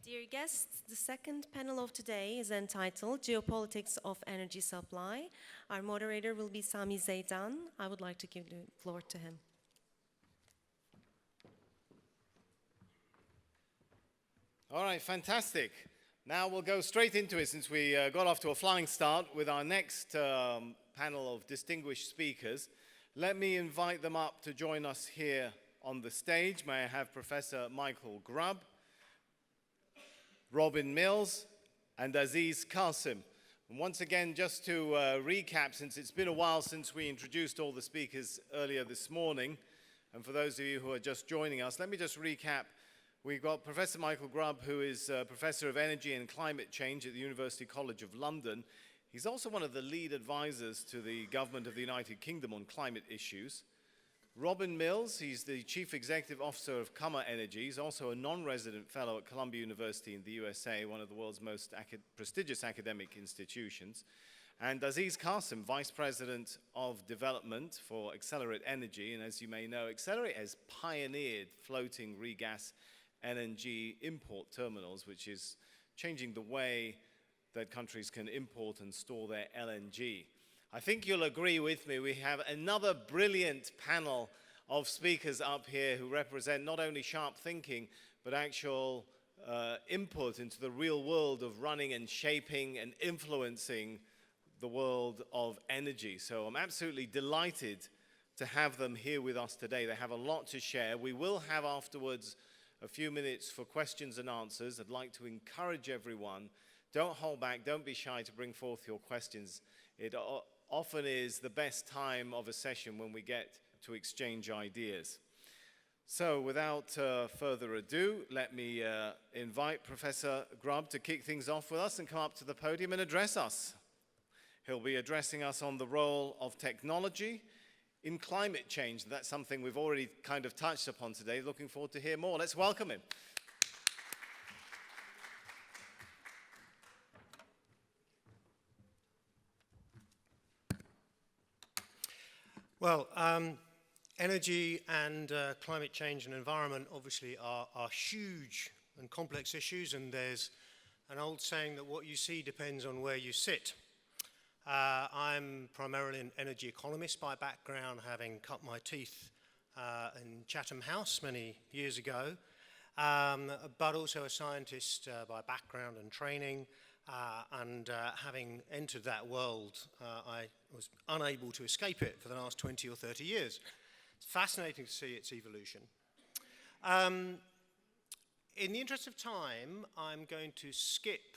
Dear guests, the second panel of today is entitled Geopolitics of Energy Supply. Our moderator will be Sami Zeidan. I would like to give the floor to him. All right, fantastic. Now we'll go straight into it since we got off to a flying start with our next panel of distinguished speakers. Let me invite them up to join us here on the stage. May I have Professor Michael Grubb, Robin Mills, and Aziz Kassim. And once again, just to recap, since it's been a while since we introduced all the speakers earlier this morning, and for those of you who are just joining us, let me just recap. We've got Professor Michael Grubb, who is Professor of Energy and Climate Change at the University College of London. He's also one of the lead advisors to the Government of the United Kingdom on climate issues. Robin Mills, he's the Chief Executive Officer of Qamar Energy. He's also a non-resident fellow at Columbia University in the USA, one of the world's most prestigious academic institutions. And Aziz Kassim, Vice President of Development for Excelerate Energy. And as you may know, Excelerate has pioneered floating regas LNG import terminals, which is changing the way that countries can import and store their LNG. I think you'll agree with me, we have another brilliant panel of speakers up here who represent not only sharp thinking, but actual input into the real world of running and shaping and influencing the world of energy. So I'm absolutely delighted to have them here with us today. They have a lot to share. We will have afterwards a few minutes for questions and answers. I'd like to encourage everyone, don't hold back, don't be shy to bring forth your questions. It often is the best time of a session when we get to exchange ideas. So without further ado, let me invite Professor Grubb to kick things off with us and come up to the podium and address us. He'll be addressing us on the role of technology in climate change. That's something we've already kind of touched upon today. Looking forward to hear more. Let's welcome him. Well, energy and climate change and environment obviously are huge and complex issues, and there's an old saying that what you see depends on where you sit. I'm primarily an energy economist by background, having cut my teeth in Chatham House many years ago, but also a scientist by background and training. And having entered that world, I was unable to escape it for the last 20 or 30 years. It's fascinating to see its evolution. In the interest of time, I'm going to skip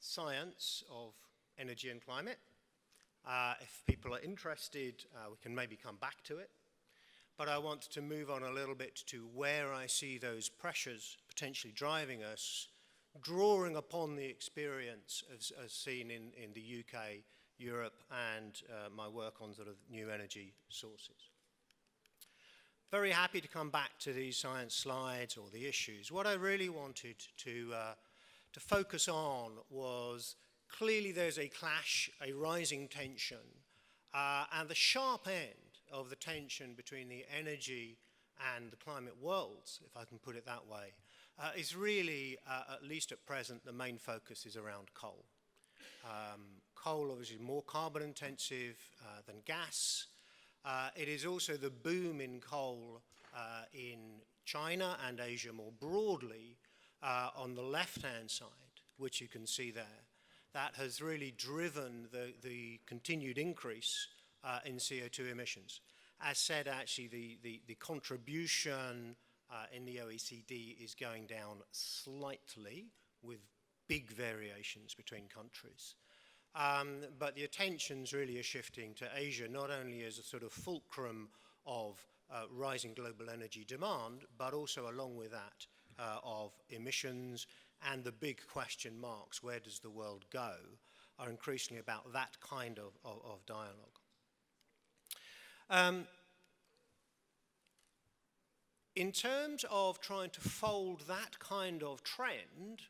science of energy and climate. If people are interested, we can maybe come back to it. But I want to move on a little bit to where I see those pressures potentially driving us, drawing upon the experience as seen in the UK, Europe, and my work on sort of new energy sources. Very happy to come back to these science slides or the issues. What I really wanted to focus on was clearly there's a clash, a rising tension, and the sharp end of the tension between the energy and the climate worlds, if I can put it that way, is really, at least at present, the main focus is around coal. Coal obviously is more carbon intensive than gas. It is also the boom in coal in China and Asia more broadly on the left-hand side, which you can see there. That has really driven the continued increase in CO2 emissions. As said, actually, the contribution in the OECD is going down slightly with big variations between countries. But the attentions really are shifting to Asia, not only as a sort of fulcrum of rising global energy demand, but also along with that of emissions and the big question marks, where does the world go, are increasingly about that kind of dialogue. In terms of trying to fold that kind of trend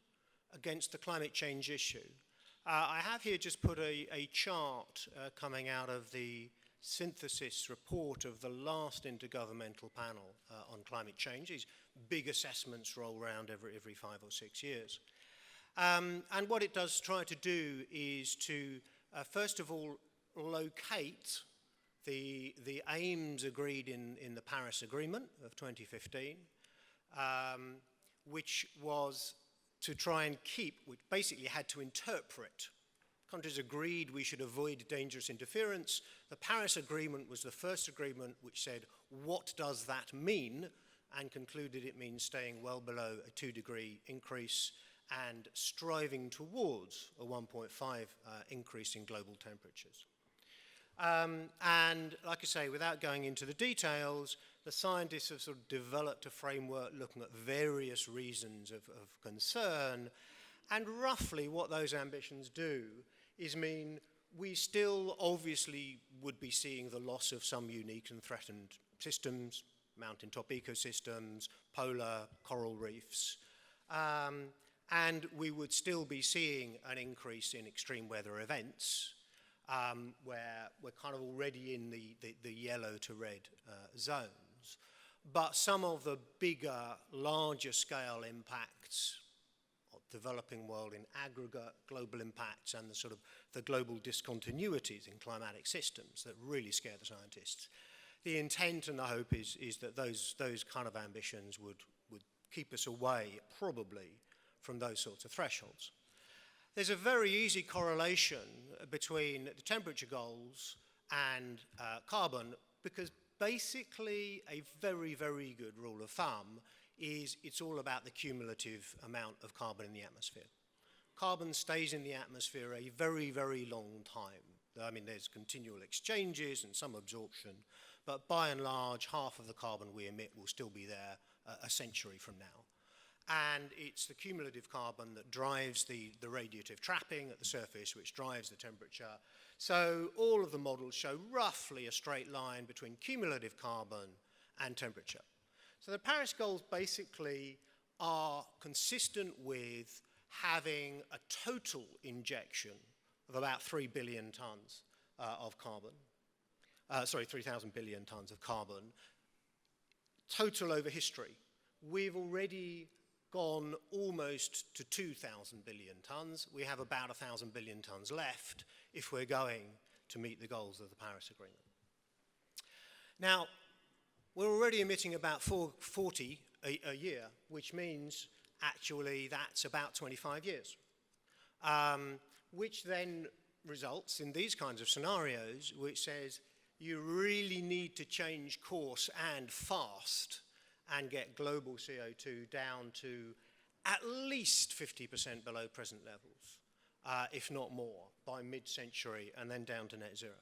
against the climate change issue, I have here just put a chart coming out of the synthesis report of the last Intergovernmental Panel on Climate Change. These big assessments roll around every 5 or 6 years. And what it does try to do is to, first of all, locate the aims agreed in the Paris Agreement of 2015, which was to try and keep, which basically had to interpret. Countries agreed we should avoid dangerous interference. The Paris Agreement was the first agreement which said, what does that mean? And concluded it means staying well below a 2-degree increase and striving towards a 1.5 increase in global temperatures. And like I say, without going into the details, the scientists have sort of developed a framework looking at various reasons of concern, and roughly what those ambitions do is mean we still obviously would be seeing the loss of some unique and threatened systems, mountaintop ecosystems, polar coral reefs, and we would still be seeing an increase in extreme weather events, where we're kind of already in the yellow to red zones. But some of the bigger, larger scale impacts of developing world in aggregate, global impacts, and the sort of the global discontinuities in climatic systems that really scare the scientists. The intent and the hope is that those kind of ambitions would keep us away, probably, from those sorts of thresholds. There's a very easy correlation between the temperature goals and carbon, because basically a very, very good rule of thumb is it's all about the cumulative amount of carbon in the atmosphere. Carbon stays in the atmosphere a very, very long time. I mean, there's continual exchanges and some absorption, but by and large, half of the carbon we emit will still be there a century from now. And it's the cumulative carbon that drives the radiative trapping at the surface, which drives the temperature. So all of the models show roughly a straight line between cumulative carbon and temperature. So the Paris goals basically are consistent with having a total injection of about 3 billion tons of carbon. 3,000 billion tons of carbon. Total over history. We've already gone almost to 2,000 billion tons. We have about 1,000 billion tons left if we're going to meet the goals of the Paris Agreement. Now, we're already emitting about 40 a year, which means actually that's about 25 years, which then results in these kinds of scenarios, which says you really need to change course and fast and get global CO2 down to at least 50% below present levels, if not more, by mid-century, and then down to net zero.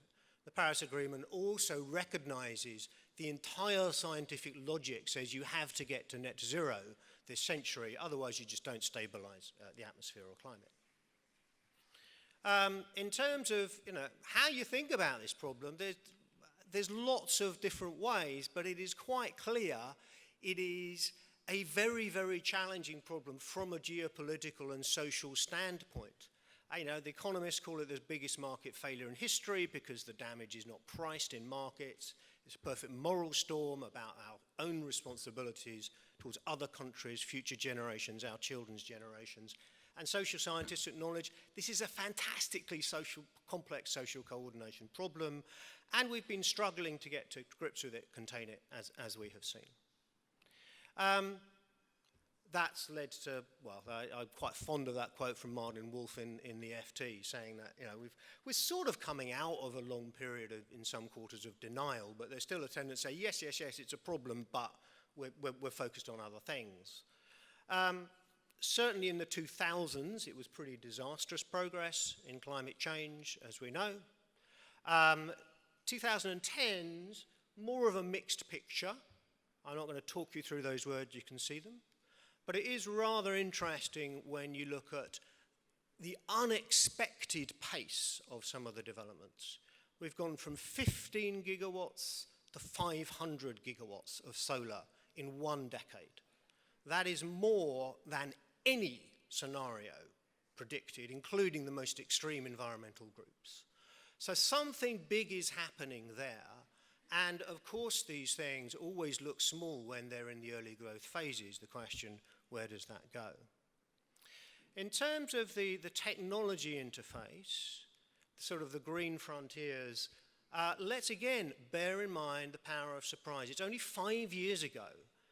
The Paris Agreement also recognizes the entire scientific logic says you have to get to net zero this century, otherwise you just don't stabilize the atmosphere or climate. In terms of how you think about this problem, there's lots of different ways, but it is quite clear it is a very, very challenging problem from a geopolitical and social standpoint. The economists call it the biggest market failure in history because the damage is not priced in markets. It's a perfect moral storm about our own responsibilities towards other countries, future generations, our children's generations. And social scientists acknowledge this is a fantastically complex social coordination problem, and we've been struggling to get to grips with it, contain it, as we have seen. That's led to, well, I'm quite fond of that quote from Martin Wolf in the FT, saying that we're sort of coming out of a long period in some quarters of denial, but there's still a tendency to say, yes, it's a problem, but we're focused on other things. Certainly in the 2000s, it was pretty disastrous progress in climate change, as we know. 2010s, more of a mixed picture. I'm not going to talk you through those words, you can see them. But it is rather interesting when you look at the unexpected pace of some of the developments. We've gone from 15 gigawatts to 500 gigawatts of solar in 1 decade. That is more than any scenario predicted, including the most extreme environmental groups. So something big is happening there. And of course, these things always look small when they're in the early growth phases. The question, where does that go? In terms of the technology interface, sort of the green frontiers, let's again bear in mind the power of surprise. It's only 5 years ago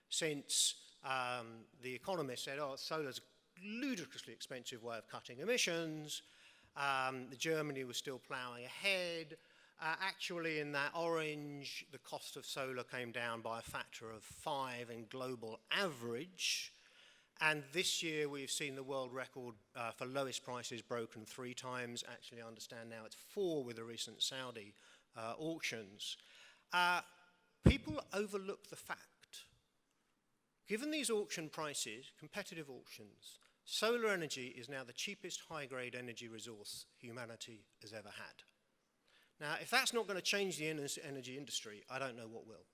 since the economists said, oh, solar's a ludicrously expensive way of cutting emissions. Germany was still ploughing ahead. Actually, in that orange, the cost of solar came down by a factor of 5 in global average. And this year, we've seen the world record for lowest prices broken 3 times. Actually, I understand now it's 4 with the recent Saudi auctions. People overlook the fact, given these auction prices, competitive auctions, solar energy is now the cheapest high-grade energy resource humanity has ever had. Now, if that's not going to change the energy industry, I don't know what will.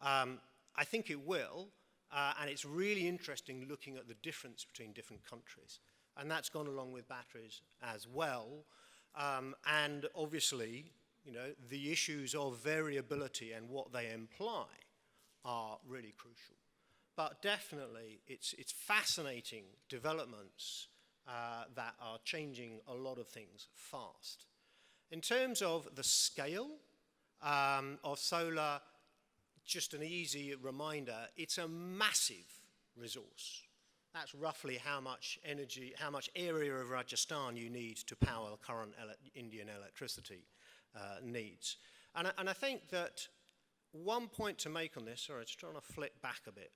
I think it will, and it's really interesting looking at the difference between different countries. And that's gone along with batteries as well. And obviously, you know, the issues of variability and what they imply are really crucial. But definitely, it's fascinating developments that are changing a lot of things fast. In terms of the scale of solar, just an easy reminder, it's a massive resource. That's roughly how much energy, how much area of Rajasthan you need to power the current Indian electricity needs. And I think that one point to make on this, sorry, I'm just trying to flick back a bit.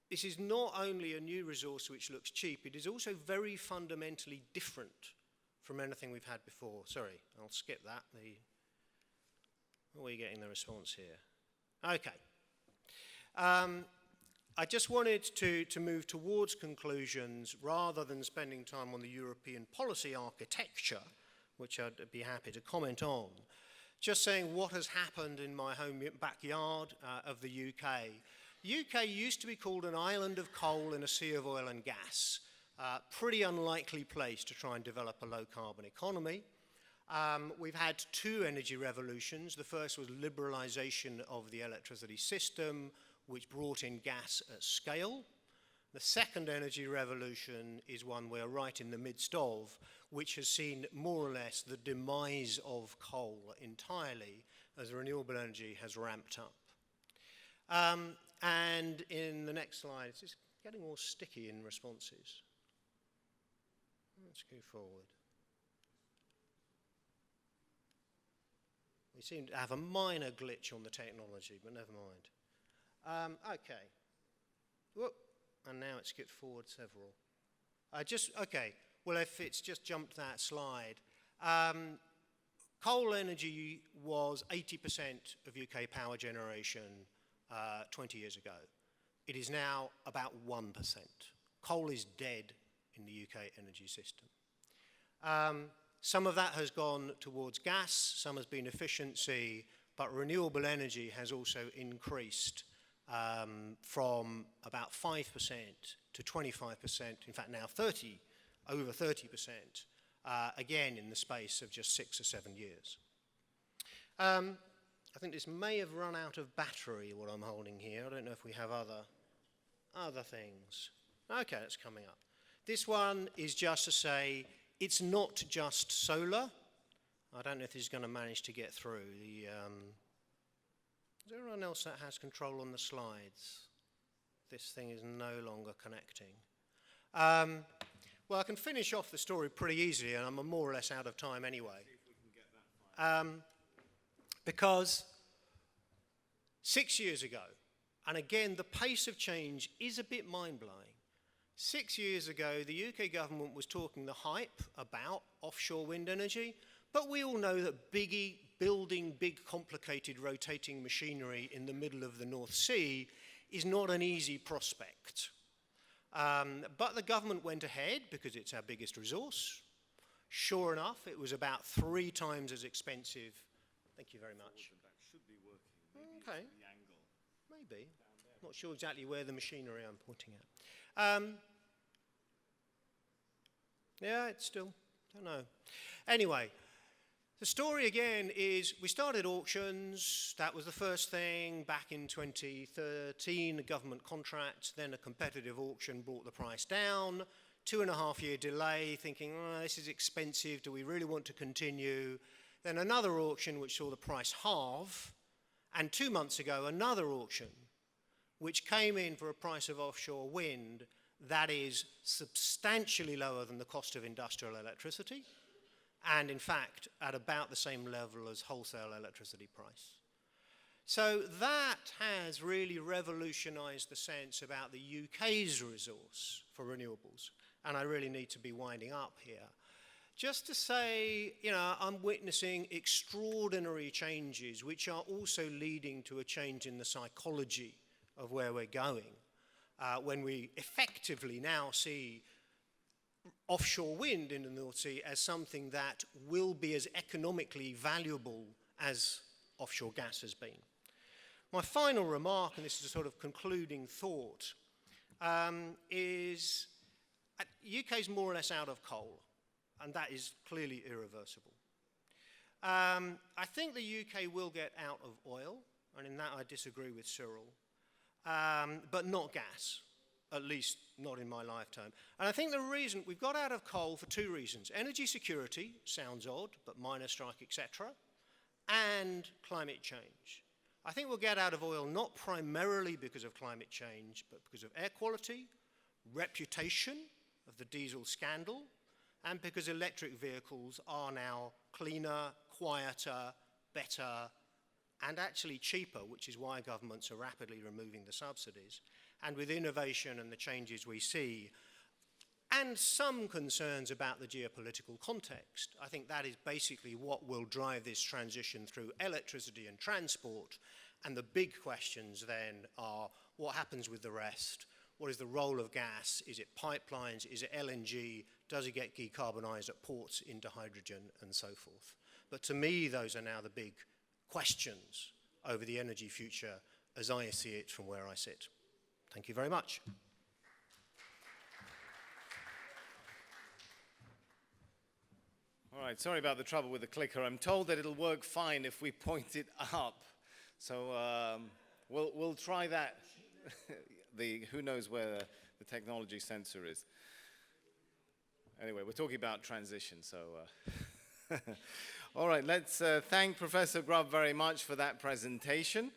This is not only a new resource which looks cheap, it is also very fundamentally different from anything we've had before. Sorry, I'll skip that. Are we getting the response here? Okay. I just wanted to move towards conclusions rather than spending time on the European policy architecture, which I'd be happy to comment on. Just saying what has happened in my home backyard of the UK. UK used to be called an island of coal in a sea of oil and gas. Pretty unlikely place to try and develop a low-carbon economy. We've had 2 energy revolutions. The first was liberalization of the electricity system, which brought in gas at scale. The second energy revolution is one we're right in the midst of, which has seen more or less the demise of coal entirely as renewable energy has ramped up. And in the next slide, it's just getting more sticky in responses. Let's go forward. We seem to have a minor glitch on the technology, but never mind. Okay. Whoop. And now it skipped forward several. Okay. Well, if it's just jumped that slide. Coal energy was 80% of UK power generation 20 years ago. It is now about 1%. Coal is dead in the UK energy system. Some of that has gone towards gas, some has been efficiency, but renewable energy has also increased from about 5% to 25%, in fact now over 30%, again in the space of just 6 or 7 years. I think this may have run out of battery, what I'm holding here. I don't know if we have other things. Okay, it's coming up. This one is just to say, it's not just solar. I don't know if this is going to manage to get through. Is there anyone else that has control on the slides? This thing is no longer connecting. Well, I can finish off the story pretty easily, and I'm more or less out of time anyway. See if we can get that fine. Because 6 years ago, and again, the pace of change is a bit mind-blowing. 6 years ago, the UK government was talking the hype about offshore wind energy, but we all know that building big, complicated, rotating machinery in the middle of the North Sea is not an easy prospect. But the government went ahead because it's our biggest resource. Sure enough, it was about 3 times as expensive. Thank you very much. That should be working. Maybe Okay. the angle. Maybe. Not sure exactly where the machinery I'm pointing at. Yeah, it's still Don't know. Anyway, the story again is we started auctions. That was the first thing back in 2013, a government contract, then a competitive auction brought the price down. 2.5-year delay, thinking, oh, this is expensive. Do we really want to continue? Then another auction which saw the price halve. And 2 months ago, another auction which came in for a price of offshore wind that is substantially lower than the cost of industrial electricity, and in fact at about the same level as wholesale electricity price. So that has really revolutionized the sense about the UK's resource for renewables, and I really need to be winding up here. Just to say, you know, I'm witnessing extraordinary changes which are also leading to a change in the psychology of where we're going. When we effectively now see offshore wind in the North Sea as something that will be as economically valuable as offshore gas has been. My final remark, and this is a sort of concluding thought, is UK's more or less out of coal, and that is clearly irreversible. I think the UK will get out of oil, and in that I disagree with Cyril. But not gas, at least not in my lifetime. And I think the reason, we've got out of coal for 2 reasons. Energy security, sounds odd, but miners strike, etc., and climate change. I think we'll get out of oil not primarily because of climate change, but because of air quality, reputation of the diesel scandal, and because electric vehicles are now cleaner, quieter, better, and actually cheaper, which is why governments are rapidly removing the subsidies. And with innovation and the changes we see, and some concerns about the geopolitical context, I think that is basically what will drive this transition through electricity and transport. And the big questions then are, what happens with the rest? What is the role of gas? Is it pipelines? Is it LNG? Does it get decarbonised at ports into hydrogen and so forth? But to me, those are now the big questions over the energy future as I see it from where I sit. Thank you very much. All right, sorry about the trouble with the clicker. I'm told that it'll work fine if we point it up. So we'll try that. Who knows where the technology sensor is. Anyway, we're talking about transition, so... All right, let's thank Professor Grubb very much for that presentation.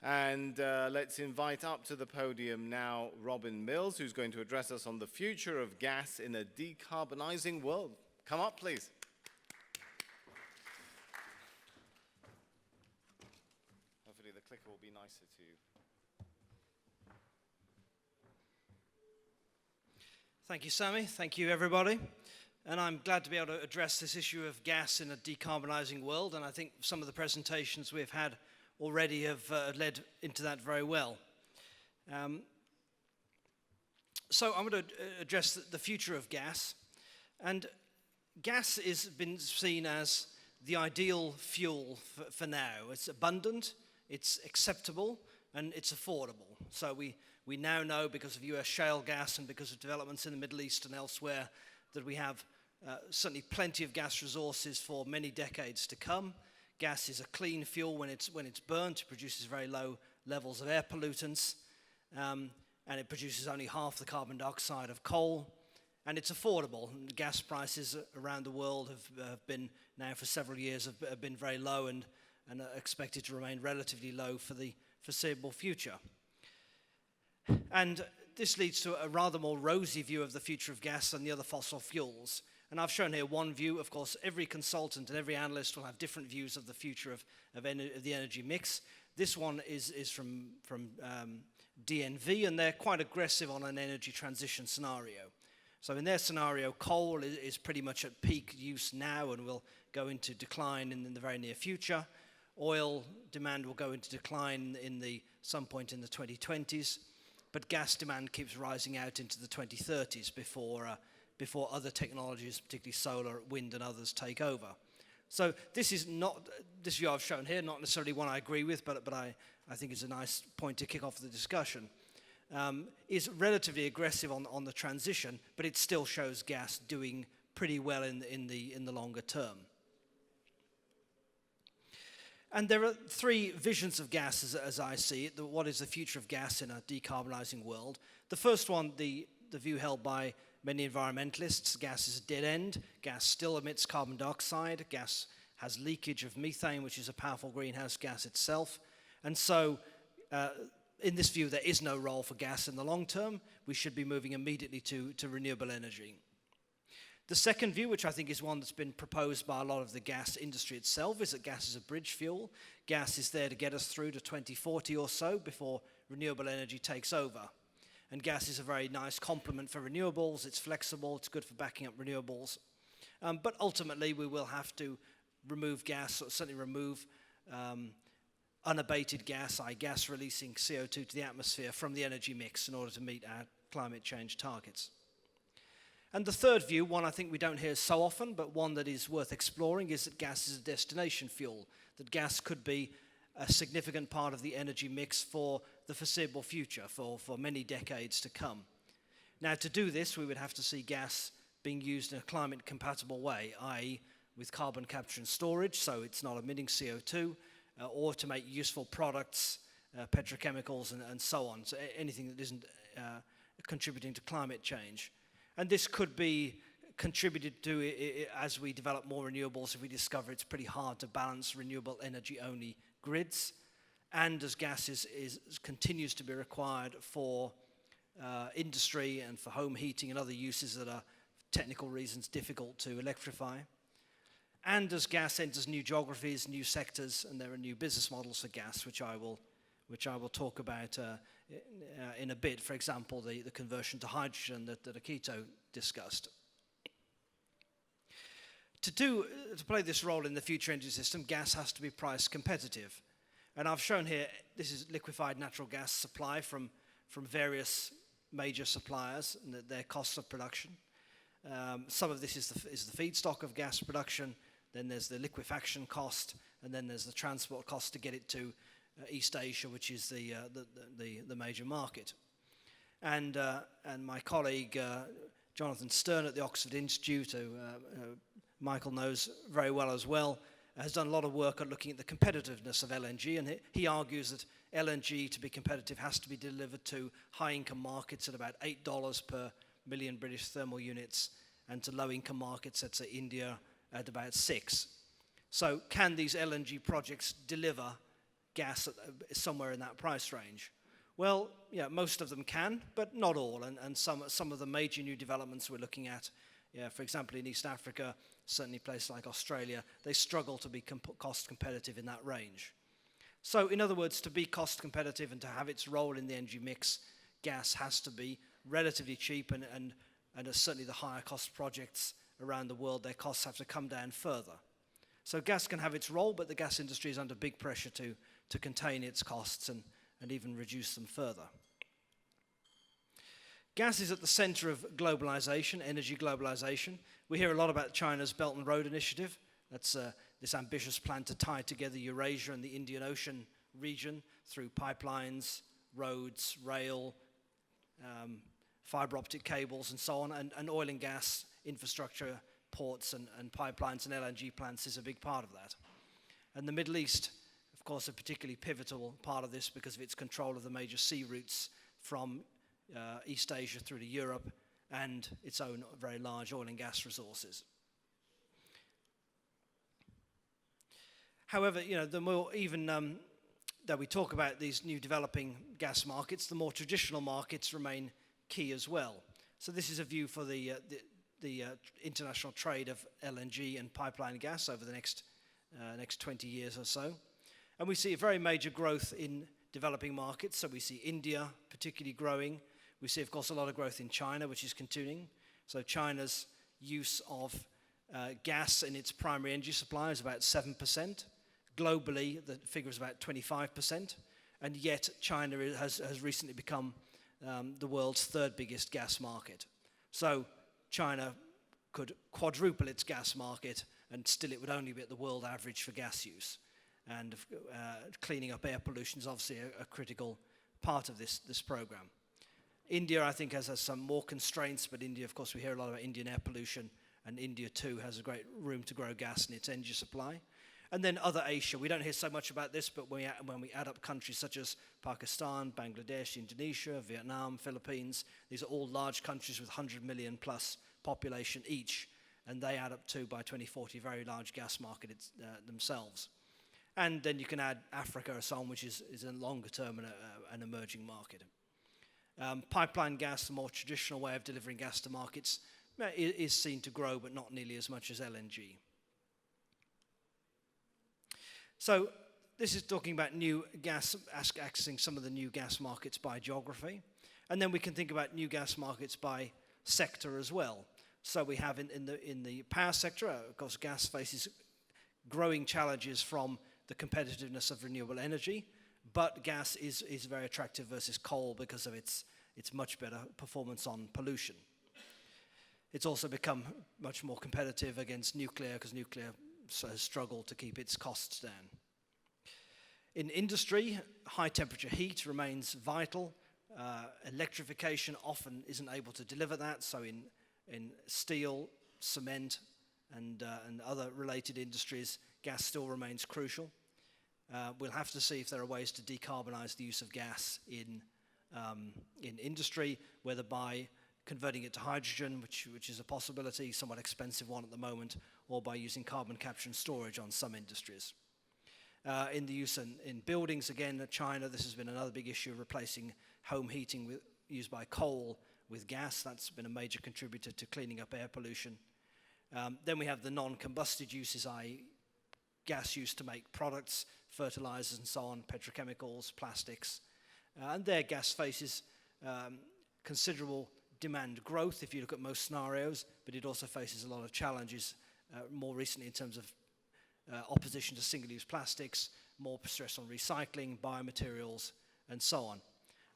And let's invite up to the podium now Robin Mills, who's going to address us on the future of gas in a decarbonizing world. Come up, please. Hopefully the clicker will be nicer to you. Thank you, Sami. Thank you, everybody. And I'm glad to be able to address this issue of gas in a decarbonising world, and I think some of the presentations we've had already have led into that very well. So I'm going to address the future of gas. And gas has been seen as the ideal fuel for now. It's abundant, it's acceptable, and it's affordable. So we now know, because of US shale gas and because of developments in the Middle East and elsewhere, that we have certainly plenty of gas resources for many decades to come. Gas is a clean fuel when it's burnt. It produces very low levels of air pollutants, and it produces only half the carbon dioxide of coal. And it's affordable. Gas prices around the world have been now for several years have been very low and are expected to remain relatively low for the foreseeable future. And this leads to a rather more rosy view of the future of gas than the other fossil fuels. And I've shown here one view. Of course, every consultant and every analyst will have different views of the future of the energy mix. This one is from DNV, and they're quite aggressive on an energy transition scenario. So in their scenario, coal is pretty much at peak use now and will go into decline in the very near future. Oil demand will go into decline in some point in the 2020s. But gas demand keeps rising out into the 2030s before other technologies, particularly solar, wind, and others, take over. So this view I've shown here, not necessarily one I agree with, but I think it's a nice point to kick off the discussion. Is relatively aggressive on the transition, but it still shows gas doing pretty well in the longer term. And there are three visions of gas as I see it. What is the future of gas in a decarbonising world? The first one, the view held by many environmentalists, gas is a dead end. Gas still emits carbon dioxide. Gas has leakage of methane, which is a powerful greenhouse gas itself. And so in this view, there is no role for gas in the long term. We should be moving immediately to renewable energy. The second view, which I think is one that's been proposed by a lot of the gas industry itself, is that gas is a bridge fuel. Gas is there to get us through to 2040 or so before renewable energy takes over. And gas is a very nice complement for renewables. It's flexible. It's good for backing up renewables. But ultimately, we will have to remove gas, or certainly remove unabated gas, i.e. gas releasing CO2 to the atmosphere from the energy mix in order to meet our climate change targets. And the third view, one I think we don't hear so often, but one that is worth exploring, is that gas is a destination fuel, that gas could be a significant part of the energy mix for the foreseeable future, for many decades to come. Now, to do this, we would have to see gas being used in a climate-compatible way, i.e. with carbon capture and storage, so it's not emitting CO2, or to make useful products, petrochemicals, and so on, so anything that isn't contributing to climate change. And this could be contributed to as we develop more renewables, if we discover it's pretty hard to balance renewable energy-only grids, and as gas continues to be required for industry and for home heating and other uses that are, for technical reasons, difficult to electrify. And as gas enters new geographies, new sectors, and there are new business models for gas, which I will talk about in a bit. For example, the conversion to hydrogen that Akito discussed. To play this role in the future energy system, gas has to be price competitive. And I've shown here, this is liquefied natural gas supply from various major suppliers and their costs of production. Some of this is the feedstock of gas production. Then there's the liquefaction cost, and then there's the transport cost to get it to East Asia, which is the major market. And my colleague Jonathan Stern at the Oxford Institute, who Michael knows very well as well, has done a lot of work on looking at the competitiveness of LNG, and he argues that LNG, to be competitive, has to be delivered to high-income markets at about $8 per million British thermal units, and to low-income markets, let's say India, at about 6. So can these LNG projects deliver gas somewhere in that price range? Well, yeah, most of them can, but not all. And some of the major new developments we're looking at, for example, in East Africa, certainly places like Australia, they struggle to be cost competitive in that range. So in other words, to be cost competitive and to have its role in the energy mix, gas has to be relatively cheap, and certainly the higher cost projects around the world, their costs have to come down further. So gas can have its role, but the gas industry is under big pressure to contain its costs and even reduce them further. Gas is at the center of globalization, energy globalization. We hear a lot about China's Belt and Road Initiative. That's this ambitious plan to tie together Eurasia and the Indian Ocean region through pipelines, roads, rail, fiber optic cables, and so on, and oil and gas infrastructure, ports and pipelines and LNG plants is a big part of that. And the Middle East, of course, a particularly pivotal part of this because of its control of the major sea routes from East Asia through to Europe, and its own very large oil and gas resources. However, the more even that we talk about these new developing gas markets, the more traditional markets remain key as well. So this is a view for the international trade of LNG and pipeline gas over the next 20 years or so. And we see a very major growth in developing markets. So we see India particularly growing. We see, of course, a lot of growth in China, which is continuing. So China's use of gas in its primary energy supply is about 7%. Globally, the figure is about 25%. And yet China has recently become the world's third biggest gas market. So China could quadruple its gas market, and still it would only be at the world average for gas use. And cleaning up air pollution is obviously a critical part of this program. India, I think, has some more constraints, but India, of course, we hear a lot about Indian air pollution, and India too has a great room to grow gas in its energy supply. And then other Asia, we don't hear so much about this, but when we add up countries such as Pakistan, Bangladesh, Indonesia, Vietnam, Philippines, these are all large countries with 100 million plus population each, and they add up to, by 2040, a very large gas market themselves. And then you can add Africa or so on, which is a longer term and an emerging market. Pipeline gas, the more traditional way of delivering gas to markets, is seen to grow, but not nearly as much as LNG. So this is talking about new gas, accessing some of the new gas markets by geography. And then we can think about new gas markets by sector as well. So we have in the power sector, of course, gas faces growing challenges from the competitiveness of renewable energy, but gas is very attractive versus coal because of its much better performance on pollution. It's also become much more competitive against nuclear because nuclear has struggled to keep its costs down. In industry, high temperature heat remains vital. Electrification often isn't able to deliver that, so in steel, cement, and other related industries, gas still remains crucial. We'll have to see if there are ways to decarbonize the use of gas in industry, whether by converting it to hydrogen, which is a possibility, somewhat expensive one at the moment, or by using carbon capture and storage on some industries. In the use in buildings, again, China, this has been another big issue, replacing home heating used by coal with gas. That's been a major contributor to cleaning up air pollution. Then we have the non-combusted uses, i.e. gas used to make products, fertilizers and so on, petrochemicals, plastics. And there gas faces considerable demand growth if you look at most scenarios, but it also faces a lot of challenges more recently in terms of opposition to single-use plastics, more stress on recycling, biomaterials, and so on.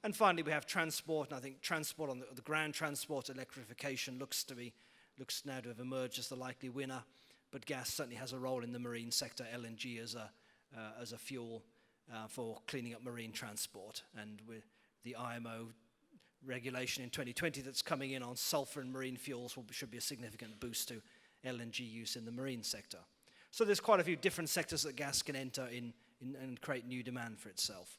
And finally, we have transport, and I think transport on the ground transport electrification looks now to have emerged as the likely winner, but gas certainly has a role in the marine sector, LNG as a fuel for cleaning up marine transport, and with the IMO regulation in 2020 that's coming in on sulfur and marine fuels should be a significant boost to LNG use in the marine sector. So there's quite a few different sectors that gas can enter in and create new demand for itself.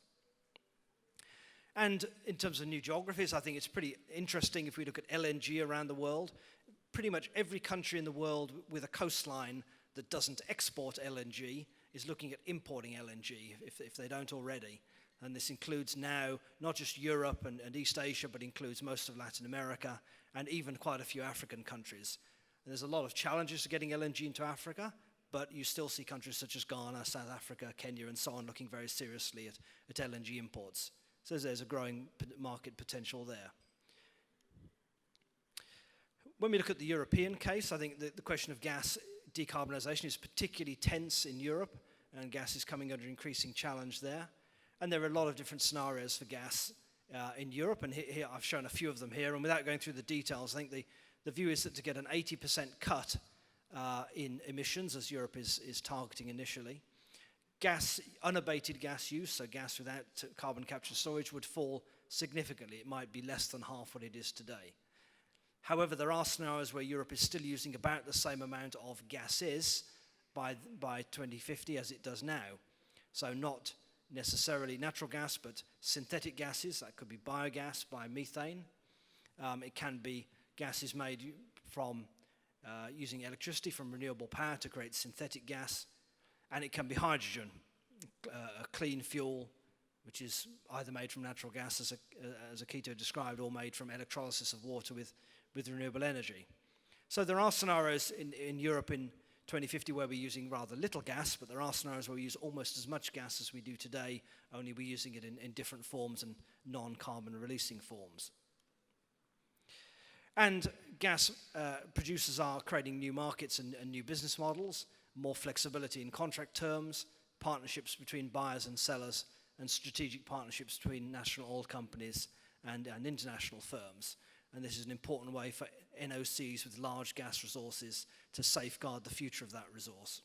And in terms of new geographies, I think it's pretty interesting if we look at LNG around the world. Pretty much every country in the world with a coastline that doesn't export LNG is looking at importing LNG if they don't already. And this includes now not just Europe and East Asia, but includes most of Latin America and even quite a few African countries. And there's a lot of challenges to getting LNG into Africa, but you still see countries such as Ghana, South Africa, Kenya, and so on looking very seriously at LNG imports. So there's a growing market potential there. When we look at the European case, I think the question of gas decarbonisation is particularly tense in Europe, and gas is coming under increasing challenge there. And there are a lot of different scenarios for gas in Europe, and here I've shown a few of them here. And without going through the details, I think the view is that to get an 80% cut in emissions, as Europe is targeting initially, unabated gas use, so gas without carbon capture storage, would fall significantly. It might be less than half what it is today. However, there are scenarios where Europe is still using about the same amount of gases by 2050 as it does now. So not necessarily natural gas, but synthetic gases. That could be biogas, biomethane. It can be gases made from using electricity from renewable power to create synthetic gas. And it can be hydrogen, a clean fuel, which is either made from natural gas, as Akito described, or made from electrolysis of water with renewable energy. So there are scenarios in Europe in 2050 where we're using rather little gas, but there are scenarios where we use almost as much gas as we do today, only we're using it in different forms and non-carbon releasing forms. And gas producers are creating new markets and new business models, more flexibility in contract terms, partnerships between buyers and sellers, and strategic partnerships between national oil companies and international firms. And this is an important way for NOCs with large gas resources to safeguard the future of that resource.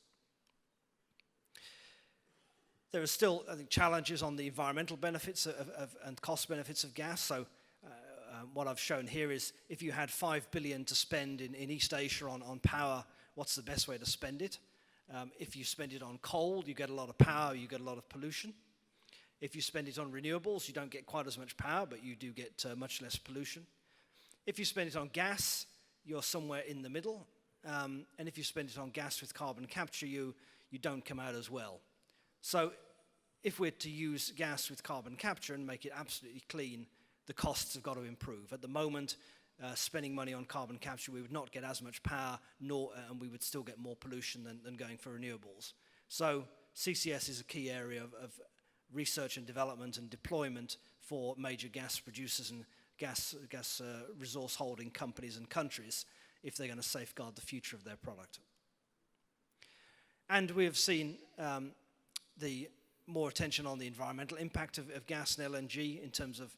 There are still, I think, challenges on the environmental benefits and cost benefits of gas. So What I've shown here is if you had 5 billion to spend in East Asia on power, what's the best way to spend it? If you spend it on coal, you get a lot of power, you get a lot of pollution. If you spend it on renewables, you don't get quite as much power, but you do get much less pollution. If you spend it on gas, you're somewhere in the middle. And if you spend it on gas with carbon capture, you don't come out as well. So if we're to use gas with carbon capture and make it absolutely clean, the costs have got to improve. At the moment, spending money on carbon capture, we would not get as much power, and we would still get more pollution than going for renewables. So CCS is a key area of research and development and deployment for major gas producers and gas resource holding companies and countries if they're going to safeguard the future of their product. And we have seen the more attention on the environmental impact of gas and LNG in terms of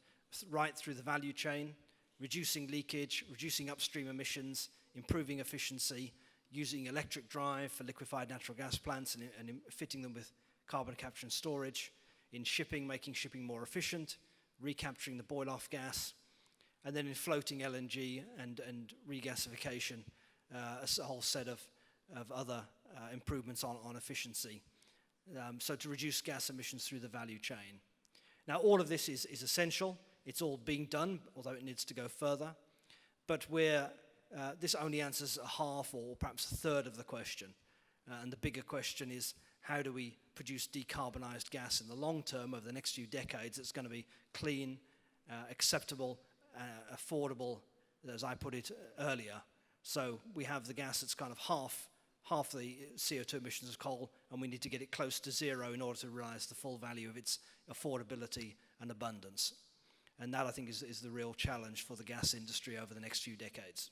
right through the value chain, reducing leakage, reducing upstream emissions, improving efficiency, using electric drive for liquefied natural gas plants and fitting them with carbon capture and storage, in shipping, making shipping more efficient, recapturing the boil-off gas, and then in floating LNG and regasification, a whole set of other improvements on efficiency. So to reduce gas emissions through the value chain. Now all of this is essential. It's all being done, although it needs to go further. But this only answers a half or perhaps a third of the question. And the bigger question is, how do we produce decarbonized gas in the long term over the next few decades? It's going to be clean, acceptable, affordable, as I put it earlier. So we have the gas that's kind of half the CO2 emissions of coal, and we need to get it close to zero in order to realize the full value of its affordability and abundance. And that, I think, is the real challenge for the gas industry over the next few decades.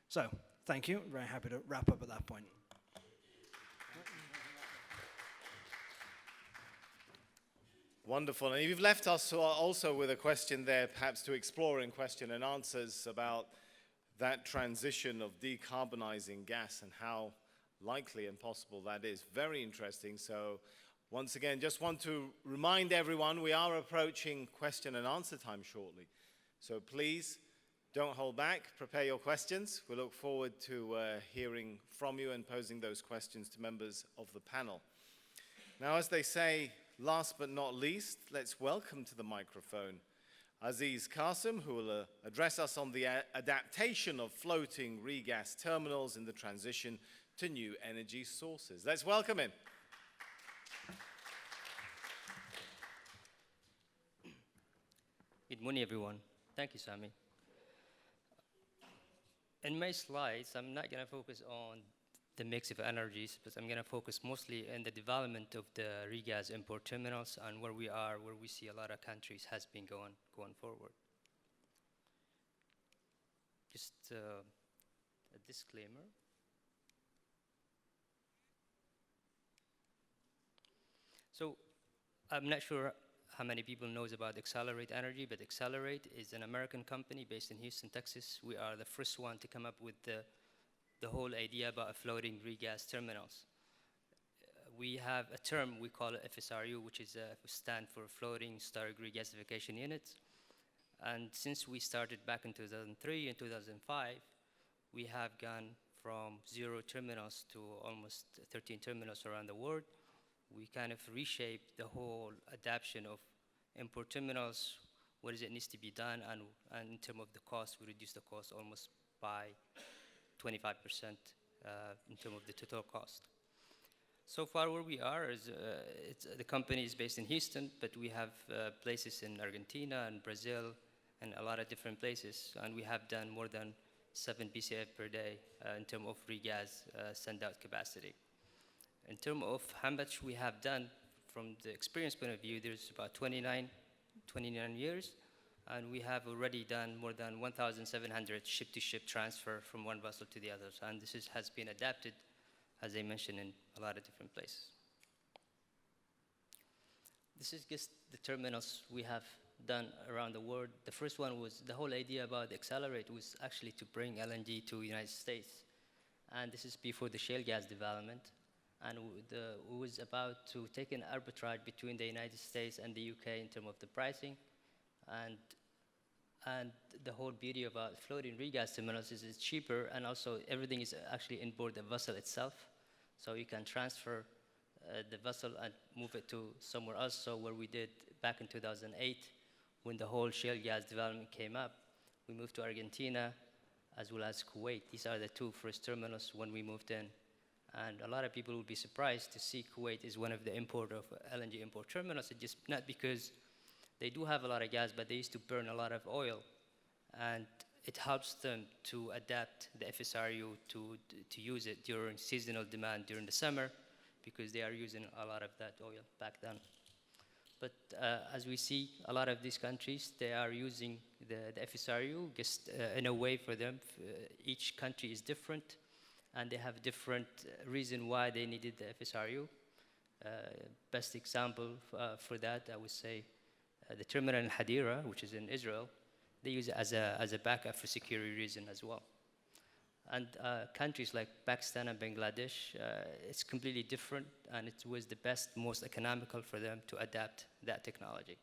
So, thank you. Very happy to wrap up at that point. Wonderful. And you've left us also with a question there, perhaps to explore in question and answers about that transition of decarbonizing gas and how likely and possible that is. Very interesting. So once again, just want to remind everyone we are approaching question and answer time shortly. So please don't hold back. Prepare your questions. We look forward to hearing from you and posing those questions to members of the panel. Now, as they say, last but not least, let's welcome to the microphone Aziz Kassim, who will address us on the adaptation of floating regas terminals in the transition to new energy sources. Let's welcome him. Good morning, everyone. Thank you, Sami. In my slides, I'm not going to focus on the mix of energies, but I'm going to focus mostly on the development of the regas import terminals and where we are, where we see a lot of countries has been going forward. Just a disclaimer. So I'm not sure how many people knows about Excelerate Energy, but Excelerate is an American company based in Houston, Texas. We are the first one to come up with the whole idea about floating regas terminals. We have a term, we call it FSRU, which is stand for Floating Storage Regasification Units. And since we started back in 2003 and 2005, we have gone from 0 terminals to almost 13 terminals around the world. We kind of reshaped the whole adaptation of import terminals, what is it needs to be done, and in terms of the cost, we reduced the cost almost by 25% in terms of the total cost. So far where we are is, the company is based in Houston, but we have places in Argentina and Brazil and a lot of different places, and we have done more than 7 BCF per day in terms of regas send-out capacity. In terms of how much we have done from the experience point of view, there's about 29 years, and we have already done more than 1,700 ship-to-ship transfer from one vessel to the others, and this has been adapted, as I mentioned, in a lot of different places. This is just the terminals we have done around the world. The first one was, the whole idea about Excelerate was actually to bring LNG to the United States, and this is before the shale gas development. And it was about to take an arbitrage between the United States and the UK in terms of the pricing. And And the whole beauty about floating regas terminals is it's cheaper, and also everything is actually inboard the vessel itself. So you can transfer the vessel and move it to somewhere else. So what we did back in 2008, when the whole shale gas development came up, we moved to Argentina as well as Kuwait. These are the two first terminals when we moved in. And a lot of people will be surprised to see Kuwait is one of the import of LNG import terminals. It's just not because they do have a lot of gas, but they used to burn a lot of oil. And it helps them to adapt the FSRU to use it during seasonal demand during the summer, because they are using a lot of that oil back then. But as we see, a lot of these countries, they are using the FSRU just in a way for them. Each country is different, and they have different reason why they needed the FSRU. Best example for that, I would say, the terminal in Hadira, which is in Israel, they use it as a backup for security reason as well. And countries like Pakistan and Bangladesh, it's completely different, and it was the best, most economical for them to adapt that technology.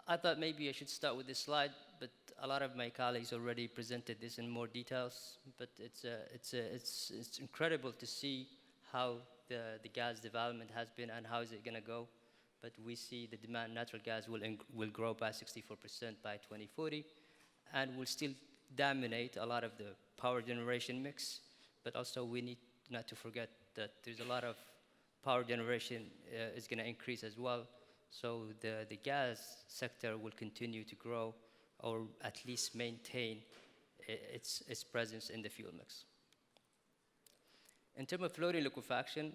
I thought maybe I should start with this slide, but a lot of my colleagues already presented this in more details. But it's incredible to see how the gas development has been and how is it going to go. But we see the demand natural gas will grow by 64% by 2040, and will still dominate a lot of the power generation mix. But also we need not to forget that there's a lot of power generation is going to increase as well. So the gas sector will continue to grow, or at least maintain its presence in the fuel mix. In terms of floating liquefaction,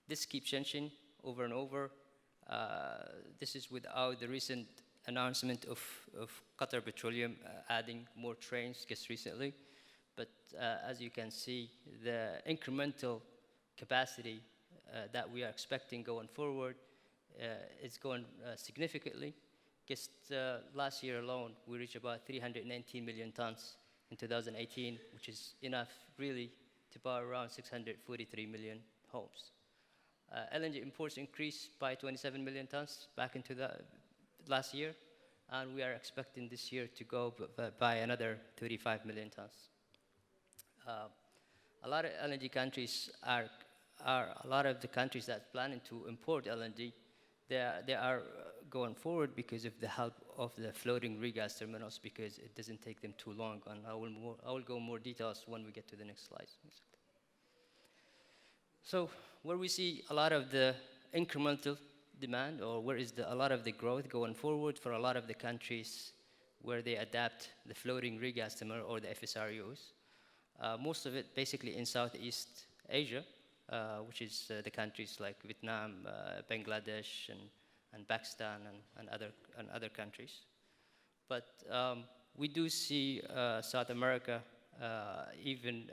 this keeps changing over and over. This is without the recent announcement of Qatar Petroleum adding more trains just recently. But as you can see, the incremental capacity that we are expecting going forward is going significantly. Just last year alone, we reached about 319 million tons in 2018, which is enough really to power around 643 million homes. LNG imports increased by 27 million tons back into the last year, and we are expecting this year to go by another 35 million tons. A lot of LNG countries are a lot of the countries that are planning to import LNG, they are going forward because of the help of the floating regas terminals, because it doesn't take them too long, and I will go more details when we get to the next slide. So where we see a lot of the incremental demand, or where is a lot of the growth going forward for a lot of the countries where they adapt the floating regas terminal or the FSRUs. Most of it basically in Southeast Asia, which is the countries like Vietnam, Bangladesh, and Pakistan, and other countries. But we do see South America, even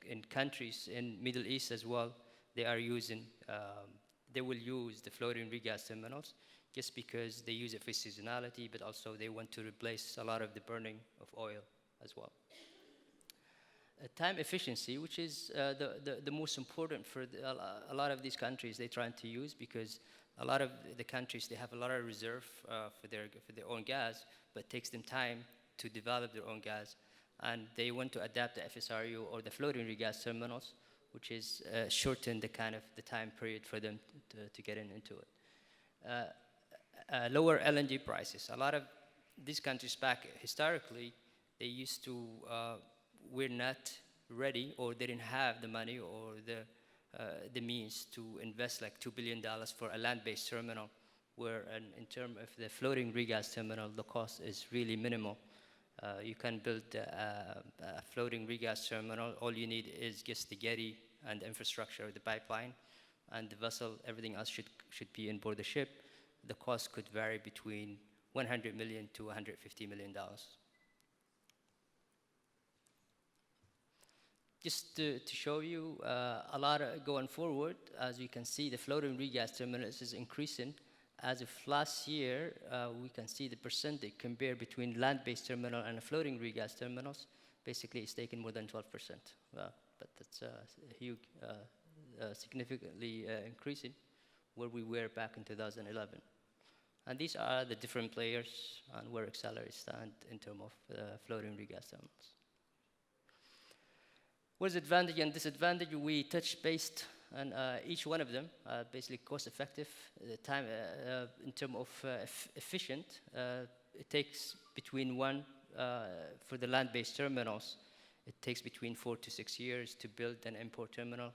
in countries in Middle East as well, they will use the floating regas terminals just because they use it for seasonality, but also they want to replace a lot of the burning of oil as well. Time efficiency, which is the most important for a lot of these countries they're trying to use, because a lot of the countries, they have a lot of reserve for their own gas, but it takes them time to develop their own gas, and they want to adapt the FSRU or the floating regas terminals, which is shorten the time period for them to get into it. Lower LNG prices. A lot of these countries back historically, they used to were not ready, or they didn't have the money or the means to invest like $2 billion for a land-based terminal, where in terms of the floating regas terminal, the cost is really minimal. You can build a floating regas terminal. All you need is just the jetty and the infrastructure, the pipeline, and the vessel. Everything else should be on board the ship. The cost could vary between $100 million to $150 million. Just to show you a lot going forward, as you can see, the floating regas terminals is increasing. As of last year, we can see the percentage compared between land-based terminal and floating regas terminals. Basically, it's taken more than 12%. But that's huge, significantly increasing where we were back in 2011. And these are the different players and where Excelerate stand in terms of floating regas terminals. What is advantage and disadvantage? We touch based on each one of them. Basically, cost effective. The time in terms of efficient, it takes between for the land-based terminals. It takes between 4 to 6 years to build an import terminal,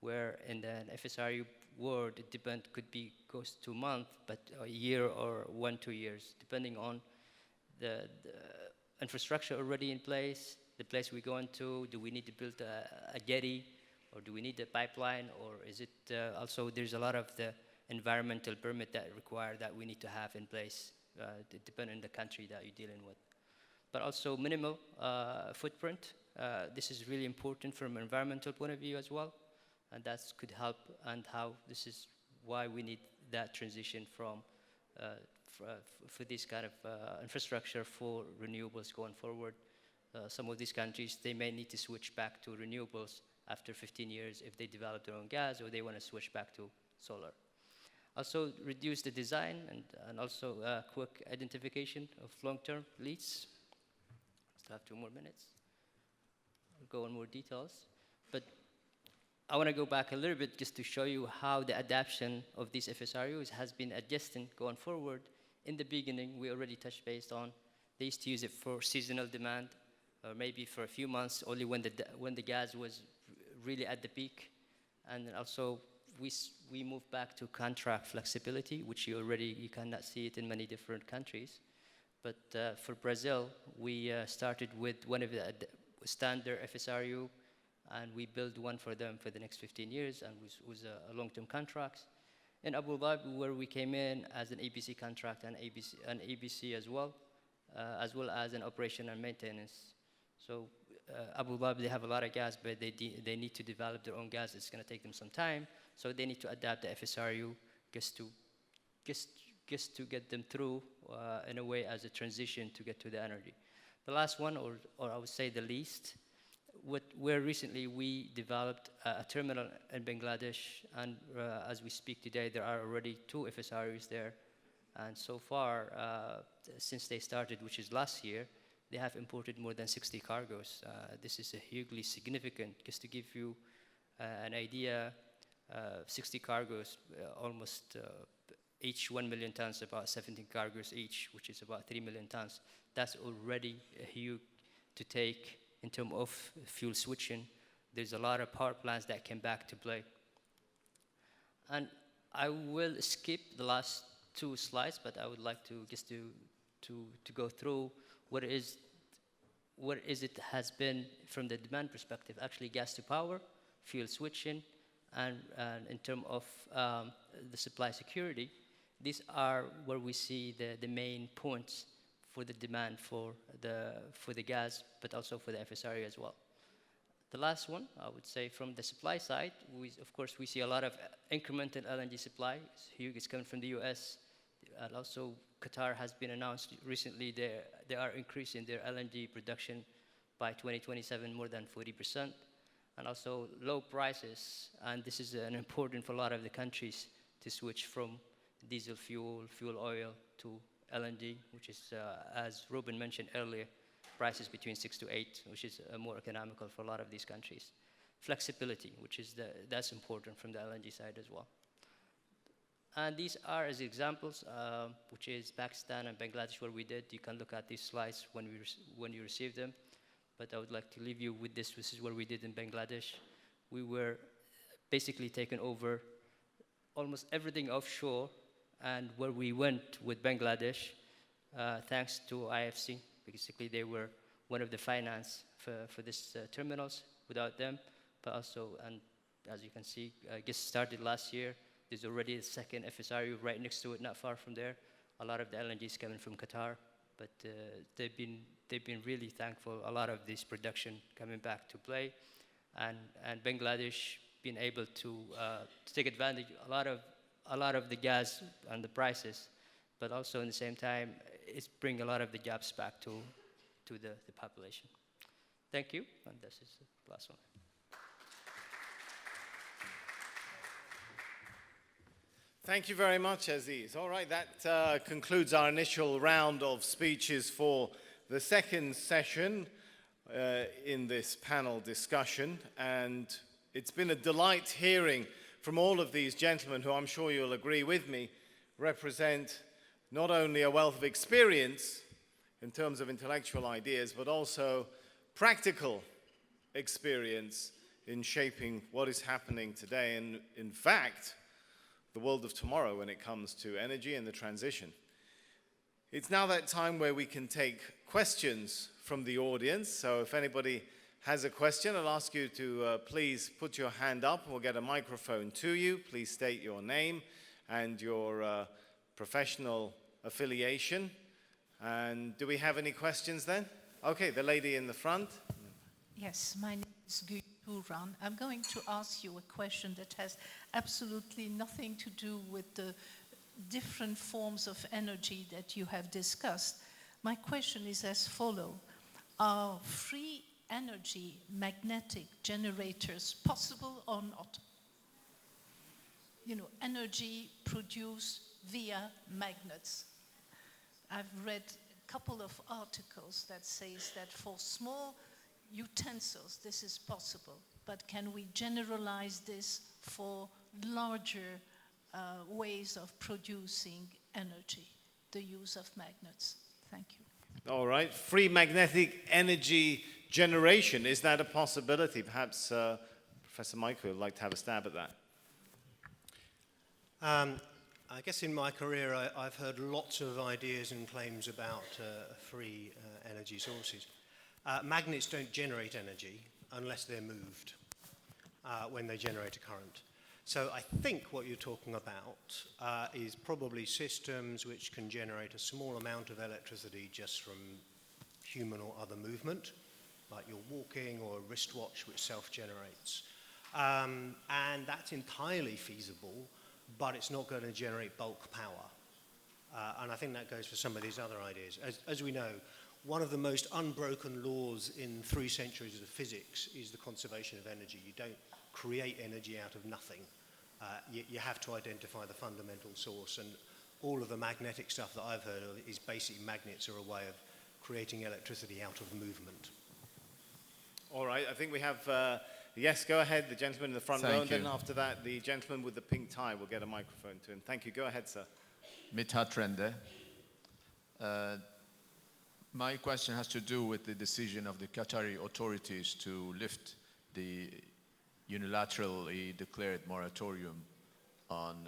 where in the FSRU world, it could be goes to a month, but a year or 1 2 years, depending on the infrastructure already in place, the place we go into. Do we need to build a jetty, or do we need a pipeline, or is it also there's a lot of the environmental permit that require that we need to have in place, depending on the country that you're dealing with. But also minimal footprint. This is really important from an environmental point of view as well, and that could help, and how this is why we need that transition from for this kind of infrastructure for renewables going forward. Some of these countries, they may need to switch back to renewables after 15 years if they develop their own gas, or they want to switch back to solar. Also reduce the design and also quick identification of long-term leads. Still have 2 more minutes. I'll go in more details. But I want to go back a little bit just to show you how the adaptation of these FSRUs has been adjusting going forward. In the beginning, we already touched based on, they used to use it for seasonal demand, or maybe for a few months, only when the gas was really at the peak. And also, we moved back to contract flexibility, which you cannot see it in many different countries. But for Brazil, we started with one of the standard FSRU, and we built one for them for the next 15 years, and was a long-term contract. In Abu Dhabi, where we came in as an EPC contract and EPC as well as an operation and maintenance. So Abu Dhabi, they have a lot of gas, but they need to develop their own gas. It's going to take them some time, so they need to adapt the FSRU just to get them through in a way as a transition to get to the energy. The last one, or I would say the least, where recently we developed a terminal in Bangladesh, and as we speak today, there are already 2 FSRUs there. And so far, since they started, which is last year, they have imported more than 60 cargoes. This is a hugely significant. Just to give you an idea, 60 cargoes, almost each 1 million tons, about 17 cargoes each, which is about 3 million tons. That's already huge to take in terms of fuel switching. There's a lot of power plants that came back to play. And I will skip the last 2 slides, but I would like to just to go through what is it has been from the demand perspective, actually gas to power, fuel switching, and in terms of the supply security. These are where we see the main points for the demand for the gas, but also for the FSRU as well. The last one, I would say, from the supply side, of course we see a lot of incremental LNG supply. It's huge. It's coming from the US. And also Qatar has been announced recently they are increasing their LNG production by 2027 more than 40%. And also low prices, and this is an important for a lot of the countries to switch from diesel fuel oil to LNG, which is, as Ruben mentioned earlier, prices between 6 to 8, which is more economical for a lot of these countries. Flexibility, which is that's important from the LNG side as well. And these are as examples, which is Pakistan and Bangladesh, where we did. You can look at these slides when you receive them. But I would like to leave you with this. This is what we did in Bangladesh. We were basically taking over almost everything offshore, and where we went with Bangladesh, thanks to IFC. Basically, they were one of the finance for this terminals. Without them, but also, and as you can see, just started last year. There's already a second FSRU right next to it, not far from there. A lot of the LNG is coming from Qatar, but they've been really thankful. A lot of this production coming back to play, and Bangladesh being able to take advantage a lot of the gas and the prices, but also in the same time, it's bring a lot of the jobs back to the population. Thank you, and this is the last one. Thank you very much, Aziz. All right, that concludes our initial round of speeches for the second session in this panel discussion. And it's been a delight hearing from all of these gentlemen who, I'm sure you'll agree with me, represent not only a wealth of experience in terms of intellectual ideas, but also practical experience in shaping what is happening today and, in fact, the world of tomorrow when it comes to energy and the transition. It's now that time where we can take questions from the audience. So if anybody has a question, I'll ask you to please put your hand up and we'll get a microphone to you. Please state your name and your professional affiliation. And do we have any questions then? Okay, the lady in the front. Yes, my name is Grubb. I'm going to ask you a question that has absolutely nothing to do with the different forms of energy that you have discussed. My question is as follows. Are free energy magnetic generators possible or not? You know, energy produced via magnets. I've read a couple of articles that says that for small utensils this is possible, but can we generalize this for larger ways of producing energy, the use of magnets? Thank you. All right, free magnetic energy generation, is that a possibility? Perhaps Professor Michael would like to have a stab at that. I guess in my career I've heard lots of ideas and claims about free energy sources. Magnets don't generate energy unless they're moved when they generate a current. So I think what you're talking about is probably systems which can generate a small amount of electricity just from human or other movement, like you're walking or a wristwatch which self-generates. And that's entirely feasible, but it's not going to generate bulk power. And I think that goes for some of these other ideas. As we know, one of the most unbroken laws in 3 centuries of physics is the conservation of energy. You don't create energy out of nothing. You have to identify the fundamental source, and all of the magnetic stuff that I've heard of is basically magnets are a way of creating electricity out of movement. All right, I think we have, yes, go ahead, the gentleman in the front row, and then after that, the gentleman with the pink tie will get a microphone to him. Thank you, go ahead, sir. Mithat Rende. My question has to do with the decision of the Qatari authorities to lift the unilaterally declared moratorium on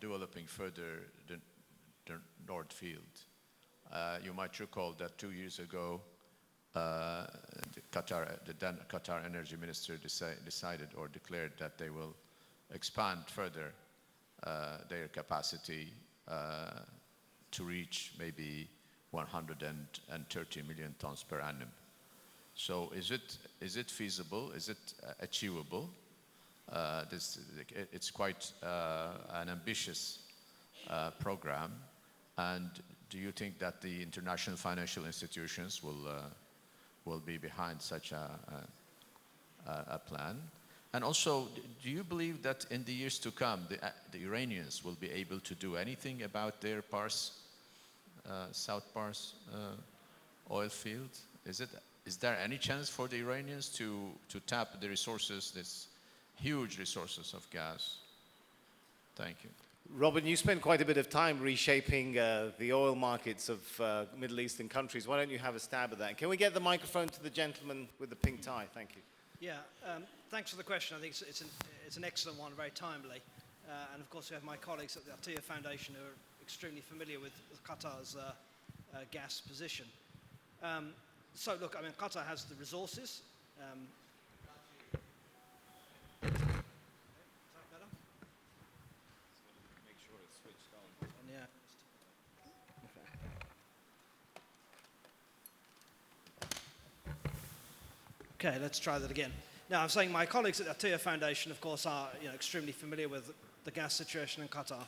developing further the North Field. You might recall that 2 years ago, the then Qatar energy minister decided or declared that they will expand further their capacity to reach maybe 130 million tons per annum. So is it feasible? Is it achievable? It's quite an ambitious program. And do you think that the international financial institutions will be behind such a plan? And also, do you believe that in the years to come, the Iranians will be able to do anything about their South Pars oil field? Is there any chance for the Iranians to tap the resources, these huge resources of gas? Thank you. Robin, you spent quite a bit of time reshaping the oil markets of Middle Eastern countries. Why don't you have a stab at that? Can we get the microphone to the gentleman with the pink tie? Thank you. Yeah, thanks for the question. I think it's an excellent one, very timely. And of course, we have my colleagues at the Atiyah Foundation who are extremely familiar with Qatar's gas position. So look, I mean, Qatar has the resources. Is that better? Make sure it's switched on. Yeah. Okay, let's try that again. Now, I'm saying my colleagues at the Atiyah Foundation, of course, are extremely familiar with the gas situation in Qatar.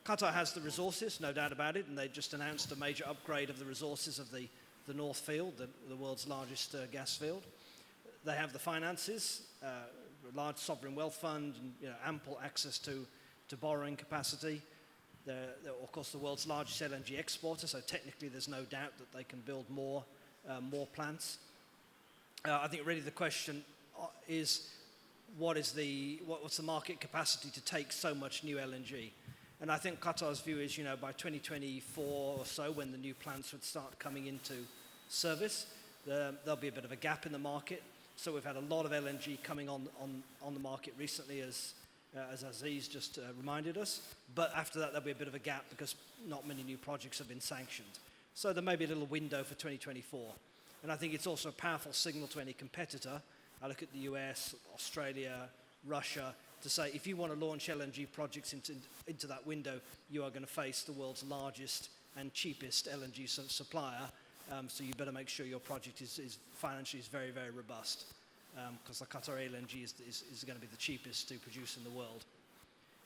Qatar has the resources, no doubt about it, and they just announced a major upgrade of the resources of the North Field, the world's largest gas field. They have the finances, a large sovereign wealth fund, and ample access to to borrowing capacity. They're, of course, the world's largest LNG exporter, so technically there's no doubt that they can build more plants. I think really the question is, what's the market capacity to take so much new LNG? And I think Qatar's view is, by 2024 or so, when the new plants would start coming into service, there'll be a bit of a gap in the market. So we've had a lot of LNG coming on the market recently, as Aziz just reminded us. But after that, there'll be a bit of a gap because not many new projects have been sanctioned. So there may be a little window for 2024. And I think it's also a powerful signal to any competitor. I look at the US, Australia, Russia, to say if you want to launch LNG projects into that window, you are going to face the world's largest and cheapest LNG supplier. So you better make sure your project is financially very, very robust, because the Qatari LNG is going to be the cheapest to produce in the world.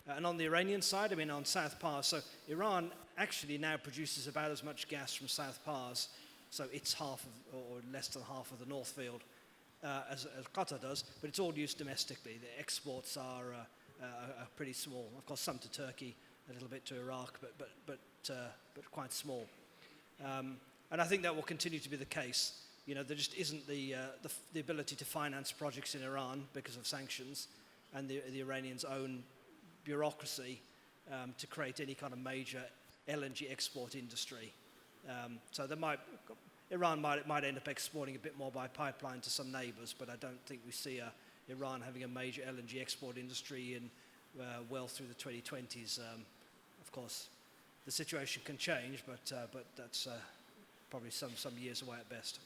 And on the Iranian side, on South Pars, so Iran actually now produces about as much gas from South Pars, so it's half of, or less than half of the North Field, as Qatar does, but it's all used domestically. The exports are pretty small. Of course, some to Turkey, a little bit to Iraq, but quite small. And I think that will continue to be the case. There just isn't the ability to finance projects in Iran because of sanctions and the Iranians' own bureaucracy to create any kind of major LNG export industry. So Iran might end up exporting a bit more by pipeline to some neighbors, but I don't think we see Iran having a major LNG export industry in well through the 2020s. Of course, the situation can change, but that's probably some years away at best.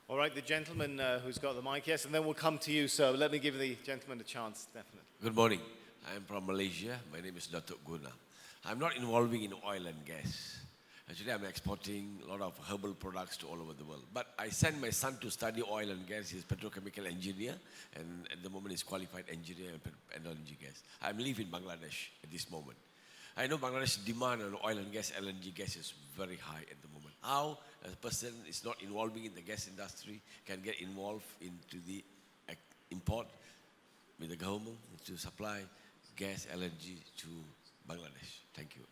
All right, the gentleman who's got the mic, yes, and then we'll come to you, sir. Let me give the gentleman a chance, definitely. Good morning. I'm from Malaysia. My name is Datuk Guna. I'm not involving in oil and gas. Actually, I'm exporting a lot of herbal products to all over the world. But I sent my son to study oil and gas. He's a petrochemical engineer, and at the moment he's qualified engineer in LNG gas. I live in Bangladesh at this moment. I know Bangladesh demand on oil and gas, LNG gas is very high at the moment. How a person is not involving in the gas industry can get involved into the import with the government to supply gas, LNG to Bangladesh? Thank you.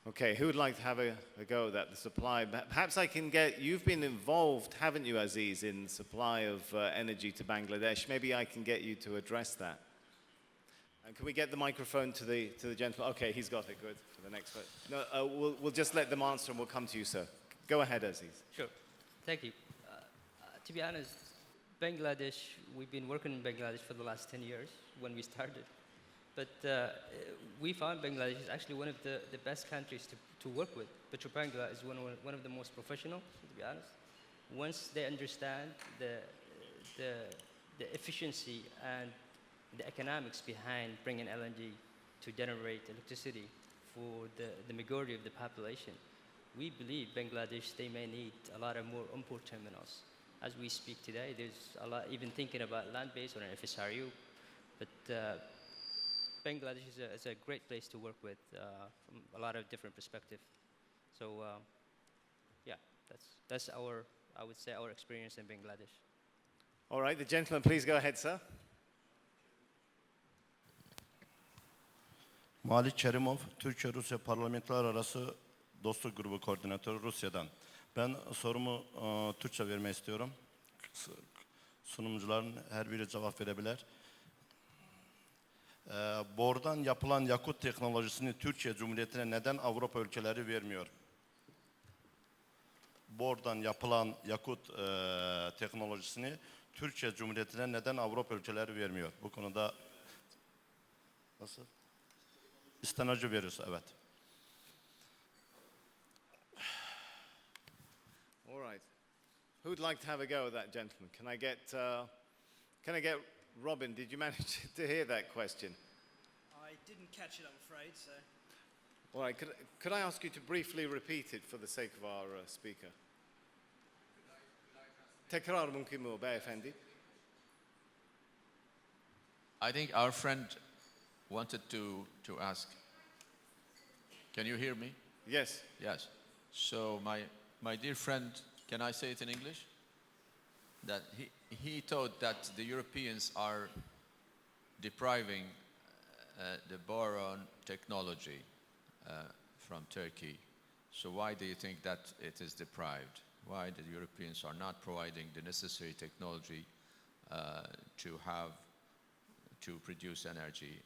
Okay, who would like to have a go at that, the supply? Perhaps I can you've been involved, haven't you, Aziz, in supply of energy to Bangladesh. Maybe I can get you to address that. And can we get the microphone to the gentleman? Okay, he's got it, good, for the next one. No, we'll just let them answer and we'll come to you, sir. Go ahead, Aziz. Sure. Thank you. To be honest, Bangladesh, we've been working in Bangladesh for the last 10 years when we started. But we found Bangladesh is actually one of the best countries to work with. Petrobangla is one of the most professional, to be honest. Once they understand the efficiency and the economics behind bringing LNG to generate electricity for the majority of the population, we believe Bangladesh, they may need a lot of more import terminals. As we speak today, there's a lot, even thinking about land-based or an FSRU, but Bangladesh is a great place to work with from a lot of different perspectives. So yeah, that's I would say our experience in Bangladesh. All right, the gentleman, please go ahead, sir. Malik Kerimov, Türkiye-Rusya Parlamentolar Arası Dostluk Grubu Koordinatörü Rusya'dan. Ben sorumu Türkçe vermek istiyorum. Sunumcuların her biri cevap verebilir. Borudan yapılan yakıt teknolojisini Türkiye Cumhuriyeti'ne neden Avrupa ülkeleri vermiyor? Borudan yapılan yakıt teknolojisini Türkiye Cumhuriyeti'ne neden Avrupa ülkeleri vermiyor? Bu konuda nasıl? İstenacı veriyoruz, evet. All right. Who would like to have a go at that, gentleman? Can I get Robin? Did you manage to hear that question? I didn't catch it, I'm afraid, so. All right. Could I ask you to briefly repeat it for the sake of our speaker? Tekrar mümkün mü beyefendi? I think our friend wanted to ask. Can you hear me? Yes. Yes. So my dear friend, can I say it in English? That he thought that the Europeans are depriving the boron technology from Turkey. So why do you think that it is deprived? Why the Europeans are not providing the necessary technology to produce energy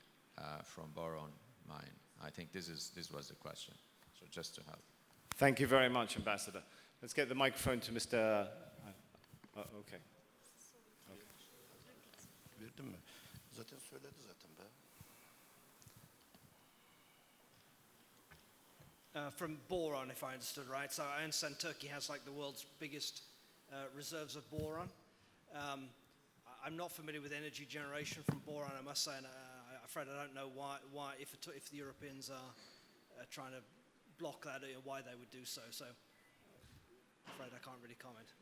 from boron mine? I think this was the question. So just to have. Thank you very much, Ambassador. Let's get the microphone to Mr. Okay. Verdim mi? Zaten söyledi zaten be. From boron, if I understood right. So I understand Turkey has like the world's biggest reserves of boron. I'm not familiar with energy generation from boron, I must say, and I'm afraid I don't know why if the Europeans are trying to block that, why they would do so. So I'm afraid I can't really comment.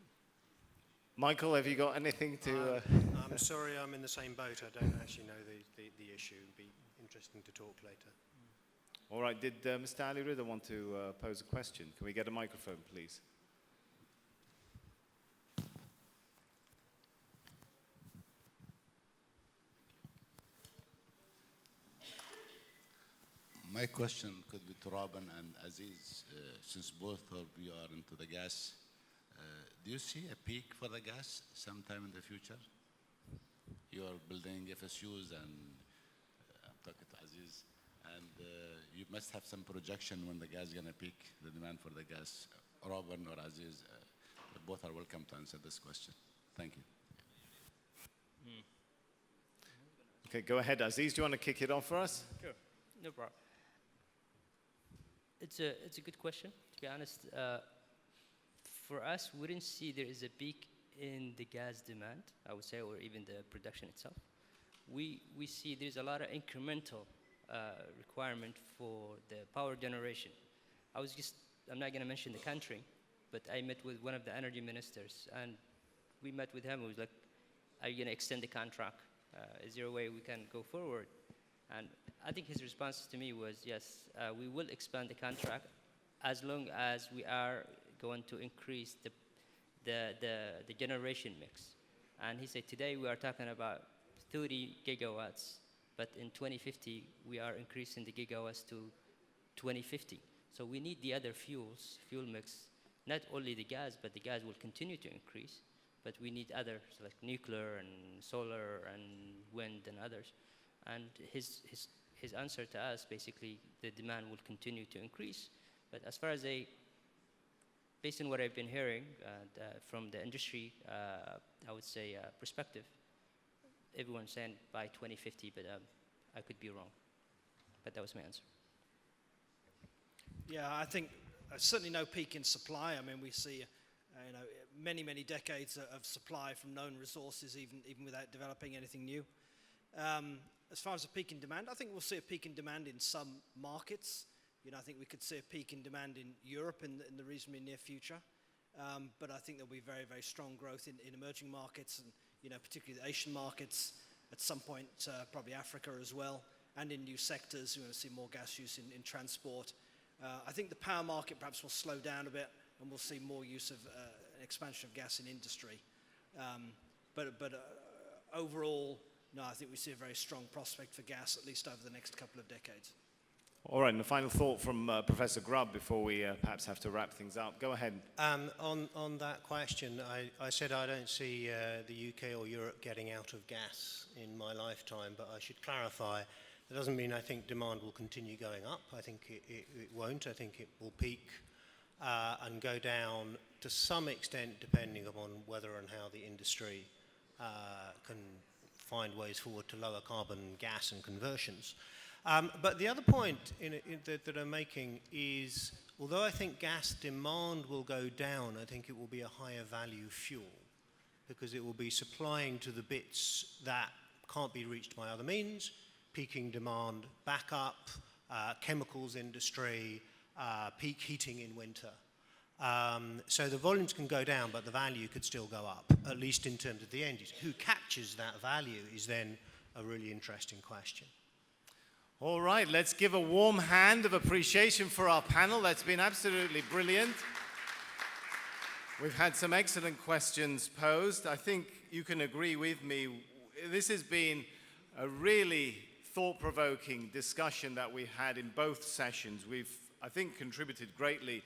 Michael, have you got anything to... I'm sorry, I'm in the same boat. I don't actually know the issue. It'd be interesting to talk later. All right, did Mr. Ali Rida want to pose a question? Can we get a microphone, please? My question could be to Robin and Aziz, since both of you are into the gas. Do you see a peak for the gas sometime in the future? You are building FSUs, and I'm talking to Aziz, and you must have some projection when the gas is going to peak, the demand for the gas. Robin or Aziz, both are welcome to answer this question. Thank you. Okay, go ahead, Aziz. Do you want to kick it off for us? Sure, no problem. It's a good question, to be honest. For us, we didn't see there is a peak in the gas demand, I would say, or even the production itself. We see there's a lot of incremental requirement for the power generation. I'm not going to mention the country, but I met with one of the energy ministers, and we met with him. He was like, are you going to extend the contract? Is there a way we can go forward? And I think his response to me was, yes, we will expand the contract as long as we are going to increase the generation mix. And he said, today we are talking about 30 gigawatts, but in 2050, we are increasing the gigawatts to 2050. So we need the other fuel mix, not only the gas, but the gas will continue to increase, but we need others like nuclear and solar and wind and others. And his answer to us, basically, the demand will continue to increase. But as far as based on what I've been hearing from the industry, I would say perspective, everyone's saying by 2050, but I could be wrong. But that was my answer. Yeah, I think certainly no peak in supply. I mean, we see many decades of supply from known resources, even without developing anything new. As far as a peak in demand, I think we'll see a peak in demand in some markets. I think we could see a peak in demand in Europe in the reasonably near future. But I think there'll be very, very strong growth in emerging markets, and particularly the Asian markets, at some point probably Africa as well, and in new sectors. We're going to see more gas use in transport. I think the power market perhaps will slow down a bit, and we'll see more use of an expansion of gas in industry. But overall, no, I think we see a very strong prospect for gas, at least over the next couple of decades. All right, and a final thought from Professor Grubb before we perhaps have to wrap things up. Go ahead. On that question, I said I don't see the UK or Europe getting out of gas in my lifetime, but I should clarify, that doesn't mean I think demand will continue going up. I think it won't. I think it will peak and go down to some extent, depending upon whether and how the industry can find ways forward to lower carbon gas and conversions. But the other point that I'm making is, although I think gas demand will go down, I think it will be a higher value fuel, because it will be supplying to the bits that can't be reached by other means, peaking demand, backup, chemicals industry, peak heating in winter. So the volumes can go down, but the value could still go up, at least in terms of the end user. Who captures that value is then a really interesting question. All right, let's give a warm hand of appreciation for our panel. That's been absolutely brilliant. We've had some excellent questions posed. I think you can agree with me. This has been a really thought-provoking discussion that we had in both sessions. We've, I think, contributed greatly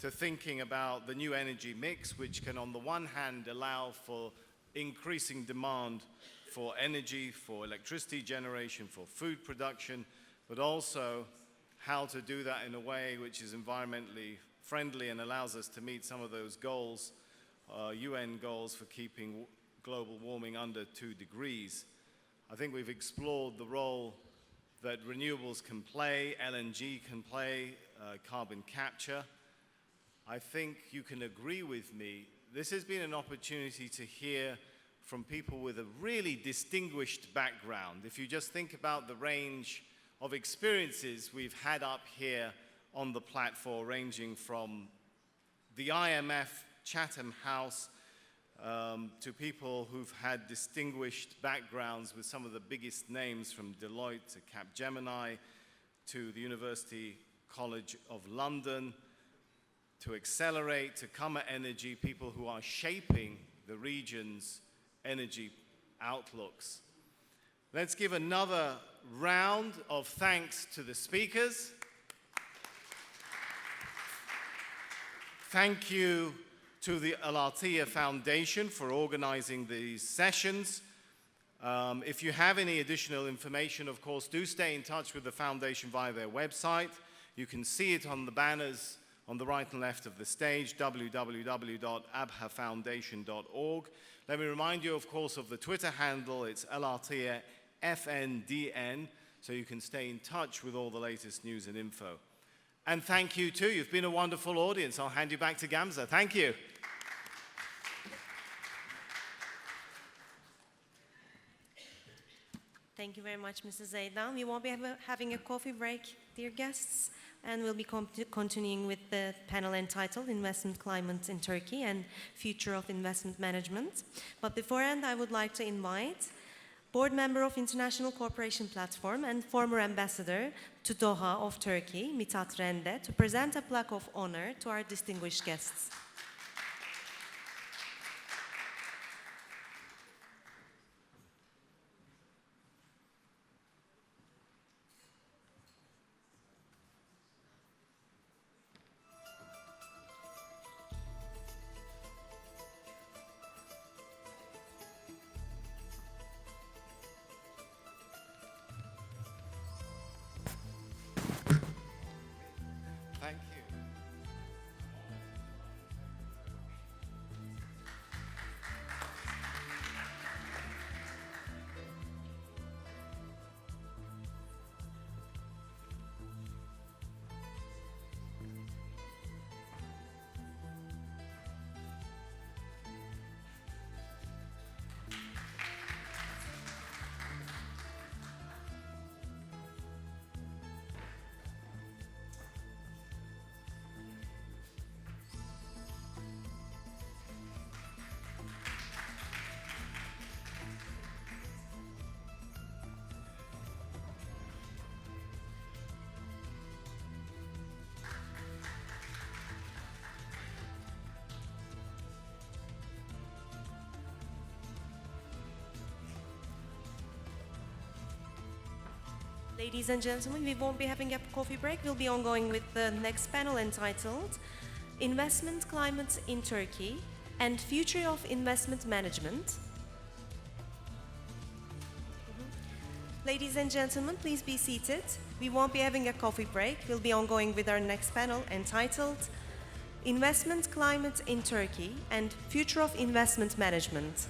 to thinking about the new energy mix, which can, on the one hand, allow for increasing demand for energy, for electricity generation, for food production, but also how to do that in a way which is environmentally friendly and allows us to meet some of those goals, UN goals for keeping global warming under 2 degrees. I think we've explored the role that renewables can play, LNG can play, carbon capture. I think you can agree with me, this has been an opportunity to hear from people with a really distinguished background. If you just think about the range of experiences we've had up here on the platform, ranging from the IMF Chatham House to people who've had distinguished backgrounds with some of the biggest names, from Deloitte to Capgemini to the University College of London, to Excelerate, to Qamar Energy, people who are shaping the region's energy outlooks. Let's give another round of thanks to the speakers. Thank you to the Aljazeera Foundation for organizing these sessions. If you have any additional information, of course, do stay in touch with the foundation via their website. You can see it on the banners on the right and left of the stage, www.abhafoundation.org. Let me remind you, of course, of the Twitter handle. It's Aljazeera FNDN, so you can stay in touch with all the latest news and info. And thank you too. You've been a wonderful audience. I'll hand you back to Gamza. Thank you. Thank you very much, Mrs. Zeidan. We won't be having a coffee break, dear guests, and we'll be continuing with the panel entitled Investment Climate in Turkey and Future of Investment Management. But beforehand, I would like to invite board member of International Cooperation Platform and former ambassador to Doha of Turkey, Mithat Rende, to present a plaque of honor to our distinguished guests. Thank you. Ladies and gentlemen, we won't be having a coffee break. We'll be ongoing with the next panel entitled Investment Climate in Turkey and Future of Investment Management. Ladies and gentlemen, please be seated. We won't be having a coffee break. We'll be ongoing with our next panel entitled Investment Climate in Turkey and Future of Investment Management.